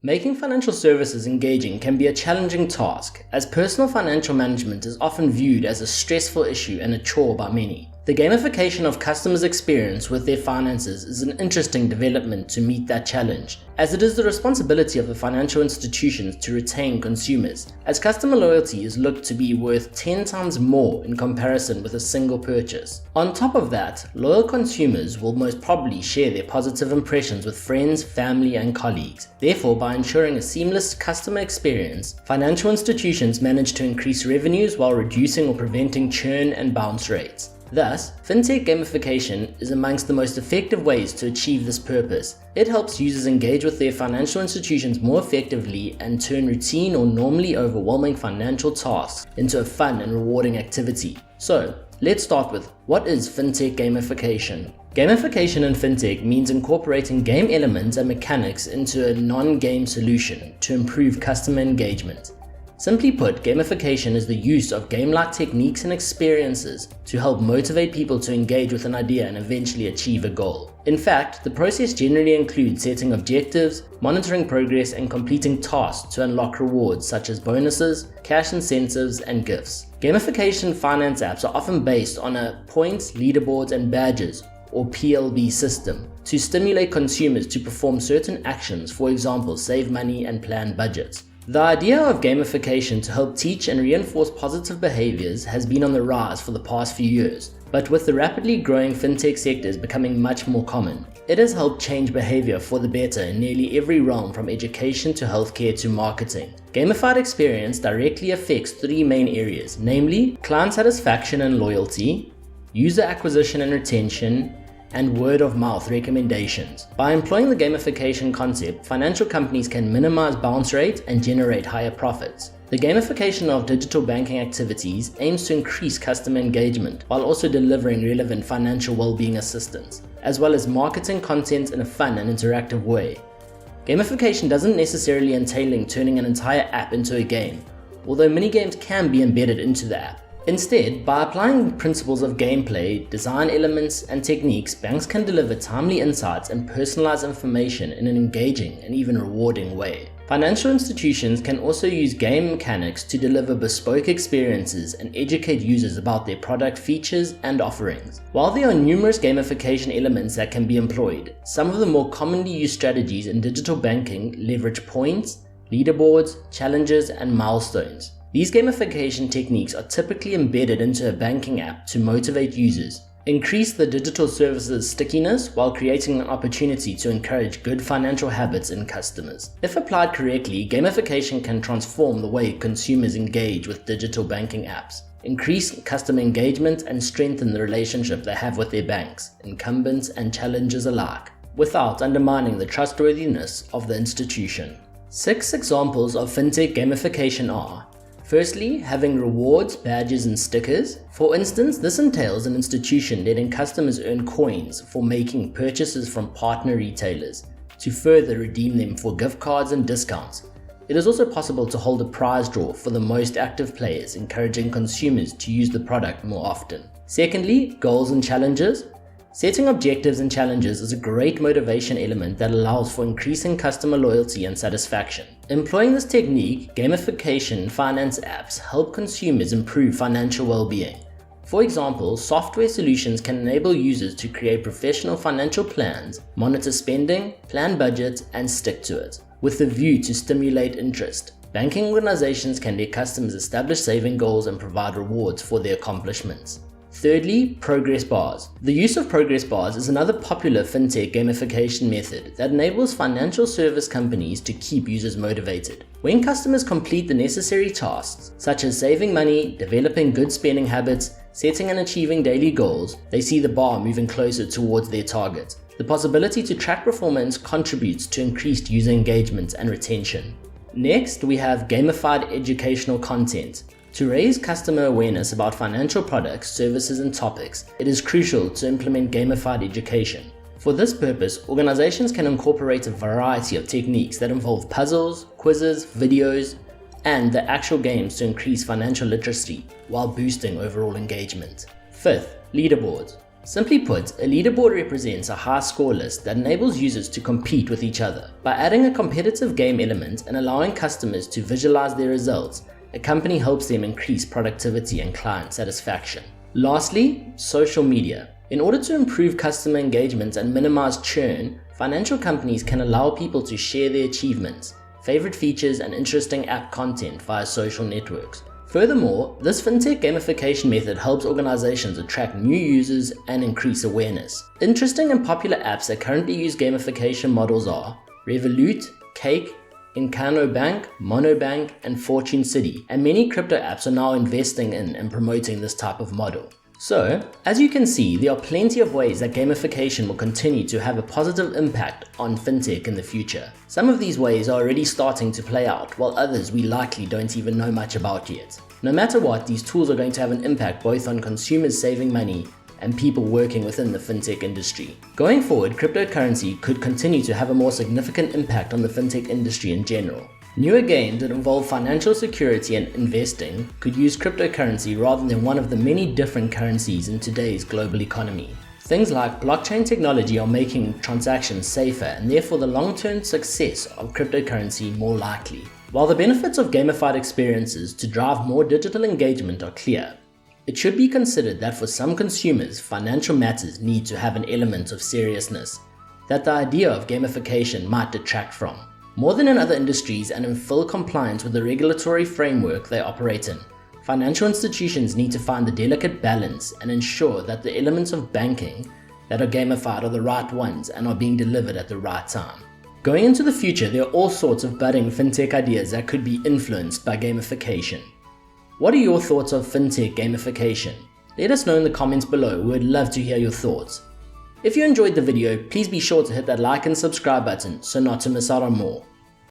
Making financial services engaging can be a challenging task, as personal financial management is often viewed as a stressful issue and a chore by many. The gamification of customers' experience with their finances is an interesting development to meet that challenge, as it is the responsibility of the financial institutions to retain consumers, as customer loyalty is looked to be worth 10 times more in comparison with a single purchase. On top of that, loyal consumers will most probably share their positive impressions with friends, family, and colleagues. Therefore, by ensuring a seamless customer experience, financial institutions manage to increase revenues while reducing or preventing churn and bounce rates. Thus, Fintech Gamification is amongst the most effective ways to achieve this purpose. It helps users engage with their financial institutions more effectively and turn routine or normally overwhelming financial tasks into a fun and rewarding activity. So, let's start with, what is Fintech Gamification? Gamification in Fintech means incorporating game elements and mechanics into a non-game solution to improve customer engagement. Simply put, gamification is the use of game-like techniques and experiences to help motivate people to engage with an idea and eventually achieve a goal. In fact, the process generally includes setting objectives, monitoring progress, and completing tasks to unlock rewards such as bonuses, cash incentives, and gifts. Gamification finance apps are often based on a points, leaderboards, and badges, or PLB system, to stimulate consumers to perform certain actions, for example, save money and plan budgets. The idea of gamification to help teach and reinforce positive behaviors has been on the rise for the past few years, but with the rapidly growing fintech sectors becoming much more common, it has helped change behavior for the better in nearly every realm from education to healthcare to marketing. Gamified experience directly affects three main areas, namely client satisfaction and loyalty, user acquisition and retention, and word-of-mouth recommendations. By employing the gamification concept, financial companies can minimize bounce rate and generate higher profits. The gamification of digital banking activities aims to increase customer engagement while also delivering relevant financial well-being assistance, as well as marketing content in a fun and interactive way. Gamification doesn't necessarily entail turning an entire app into a game, although many games can be embedded into the app. Instead, by applying principles of gameplay, design elements, and techniques, banks can deliver timely insights and personalized information in an engaging and even rewarding way. Financial institutions can also use game mechanics to deliver bespoke experiences and educate users about their product features and offerings. While there are numerous gamification elements that can be employed, some of the more commonly used strategies in digital banking leverage points, leaderboards, challenges, and milestones. These gamification techniques are typically embedded into a banking app to motivate users, increase the digital service's stickiness while creating an opportunity to encourage good financial habits in customers. If applied correctly, gamification can transform the way consumers engage with digital banking apps, increase customer engagement, and strengthen the relationship they have with their banks, incumbents and challengers alike, without undermining the trustworthiness of the institution. 6 examples of fintech gamification are: firstly, having rewards, badges, and stickers. For instance, this entails an institution letting customers earn coins for making purchases from partner retailers to further redeem them for gift cards and discounts. It is also possible to hold a prize draw for the most active players, encouraging consumers to use the product more often. Secondly, goals and challenges. Setting objectives and challenges is a great motivation element that allows for increasing customer loyalty and satisfaction. Employing this technique, gamification finance apps help consumers improve financial well-being. For example, software solutions can enable users to create professional financial plans, monitor spending, plan budgets, and stick to it, with the view to stimulate interest. Banking organizations can let customers establish saving goals and provide rewards for their accomplishments. Thirdly, progress bars. The use of progress bars is another popular fintech gamification method that enables financial service companies to keep users motivated. When customers complete the necessary tasks, such as saving money, developing good spending habits, setting and achieving daily goals, they see the bar moving closer towards their target. The possibility to track performance contributes to increased user engagement and retention. Next, we have gamified educational content. To raise customer awareness about financial products, services, and topics, it is crucial to implement gamified education. For this purpose, organizations can incorporate a variety of techniques that involve puzzles, quizzes, videos, and the actual games to increase financial literacy while boosting overall engagement. Fifth, leaderboards. Simply put, a leaderboard represents a high score list that enables users to compete with each other. By adding a competitive game element and allowing customers to visualize their results, a company helps them increase productivity and client satisfaction. Lastly, social media. In order to improve customer engagement and minimize churn, financial companies can allow people to share their achievements, favorite features, and interesting app content via social networks. Furthermore, this fintech gamification method helps organizations attract new users and increase awareness. Interesting and popular apps that currently use gamification models are Revolut, Cake, Incano Bank, Monobank, and Fortune City, and many crypto apps are now investing in and promoting this type of model. So, as you can see, there are plenty of ways that gamification will continue to have a positive impact on fintech in the future. Some of these ways are already starting to play out, while others we likely don't even know much about yet. No matter what, these tools are going to have an impact both on consumers saving money and people working within the fintech industry. Going forward, cryptocurrency could continue to have a more significant impact on the fintech industry in general. Newer games that involve financial security and investing could use cryptocurrency rather than one of the many different currencies in today's global economy. Things like blockchain technology are making transactions safer and therefore the long-term success of cryptocurrency more likely. While the benefits of gamified experiences to drive more digital engagement are clear, it should be considered that for some consumers, financial matters need to have an element of seriousness that the idea of gamification might detract from. More than in other industries and in full compliance with the regulatory framework they operate in, financial institutions need to find the delicate balance and ensure that the elements of banking that are gamified are the right ones and are being delivered at the right time. Going into the future, there are all sorts of budding fintech ideas that could be influenced by gamification. What are your thoughts of fintech gamification? Let us know in the comments below. We would love to hear your thoughts. If you enjoyed the video, please be sure to hit that like and subscribe button so not to miss out on more.